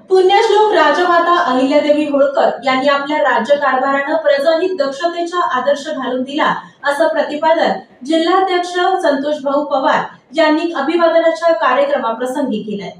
पुण्यश्लोक राजमाता अहिल्यादेवी होळकर यांनी आपल्या राज्यकारभारानं प्रजाहित दक्षतेचा आदर्श घालून दिला, असं प्रतिपादन जिल्हाध्यक्ष संतोष भाऊ पवार यांनी अभिवादनाच्या कार्यक्रमाप्रसंगी केलंय.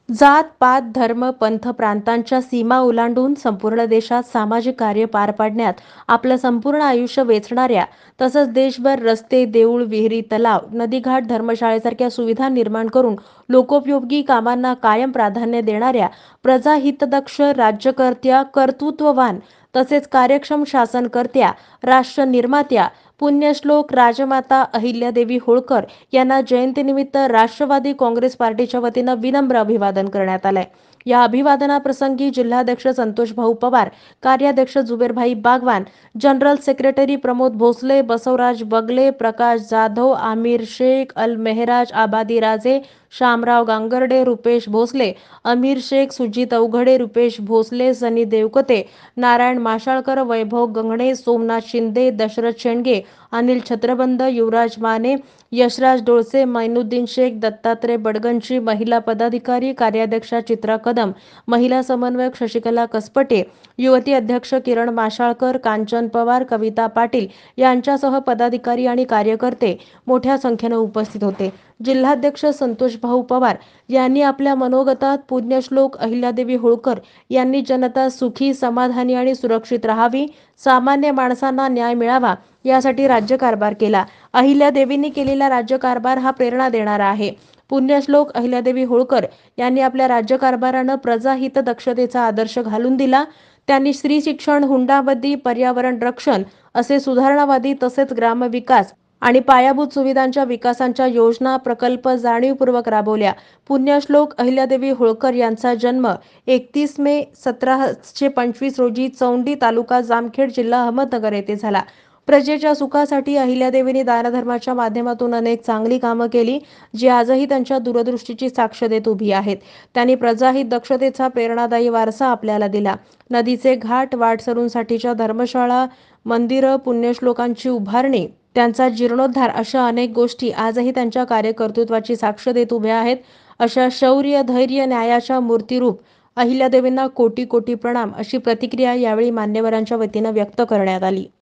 जात पात धर्म पंथ प्रांतांच्या सीमा ओलांडून संपूर्ण देशात सामाजिक कार्य पार पाडण्यात आपलं संपूर्ण आयुष्य वेचणाऱ्या, तसंच देशभर रस्ते देऊळ विहिरी तलाव नदीघाट धर्मशाळेसारख्या सुविधा निर्माण करून लोकोपयोगी कामांना कायम प्राधान्य देणाऱ्या प्रजाहितदक्ष राज्यकर्त्या, कर्तृत्ववान तसेच कार्यक्षम शासनकर्त्या, राष्ट्र निर्मात्या पुण्यश्लोक राजमाता अहिल्यादेवी होळकर यांना जयंतीनिमित्त राष्ट्रवादी काँग्रेस पार्टीच्या वतीनं विनम्र अभिवादन करण्यात आलंय. या अभिवादनाप्रसंगी जिल्हाध्यक्ष संतोष भाऊ पवार, कार्याध्यक्ष जुबेरभाई बागवान, जनरल सेक्रेटरी प्रमोद भोसले, बसवराज बगले, प्रकाश जाधव, आमिर शेख, अल मेहराज आबादी राजे, शामराव गांगर्डे, रुपेश भोसले, अमीर शेख, सुजित अवघडे, रुपेश भोसले, सनी देवकते, नारायण माशाळकर, वैभव गंगणे, सोमनाथ शिंदे, दशरथ शेंडगे, अनिल छत्रबंद, युवराज माने, यशराज डोळसे, मैनुद्दीन शेख, दत्तात्रय बडगंची, महिला पदाधिकारी कार्याध्यक्षा चित्रा कदम, महिला समन्वयक शशिकला कसपटे, युवती अध्यक्ष किरण माशाळकर, कांचन पवार, कविता पाटील यांच्यासह पदाधिकारी आणि कार्यकर्ते मोठ्या संख्येने उपस्थित होते. जिल्हाध्यक्ष संतोष भाऊ पवार यांनी आपल्या मनोगतात पुण्यश्लोक अहिल्यादेवी होळकर यांनी जनता सुखी, समाधानी आणि सुरक्षित राहावी, सामान्य माणसांना न्याय मिळावा यासाठी राज्यकारभार केला. अहिल्यादेवींनी केलेला राज्यकारभार हा प्रेरणा देणारा आहे. पुण्यश्लोक अहिल्यादेवी होळकर यांनी आपल्या राज्यकारभारानं प्रजाहित दक्षतेचा आदर्श घालून दिला. त्यांनी स्त्री शिक्षण, हुंडाबंदी, पर्यावरण रक्षण असे सुधारणावादी तसेच ग्रामविकास आणि पायाभूत सुविधांच्या विकासांच्या योजना प्रकल्प जाणीवपूर्वक राबवल्या. पुण्यश्लोक अहिल्यादेवी होळकर यांचा जन्म 31 मे 1725 रोजी चौंडी, तालुका जामखेड, जिल्हा अहमदनगर येथे झाला. प्रजेच्या सुखासाठी अहिल्यादेवींनी दानधर्माच्या माध्यमातून अनेक चांगली कामं केली, जी आजही त्यांच्या दूरदृष्टीची साक्ष देत उभी आहेत. त्यांनी प्रजाहित दक्षतेचा प्रेरणादायी वारसा आपल्याला दिला. नदीचे घाट, वाटसरूंसाठीच्या धर्मशाळा, मंदिरं, पुण्यश्लोकांची उभारणी, त्यांचा जीर्णोद्धार अशा अनेक गोष्टी आजही त्यांच्या कार्यकर्तृत्वाची साक्ष देत उभ्या आहेत. अशा शौर्य, धैर्य, न्यायाच्या मूर्तिरूप अहिल्यादेवींना कोटी कोटी प्रणाम, अशी प्रतिक्रिया यावेळी मान्यवरांच्या वतीनं व्यक्त करण्यात आली.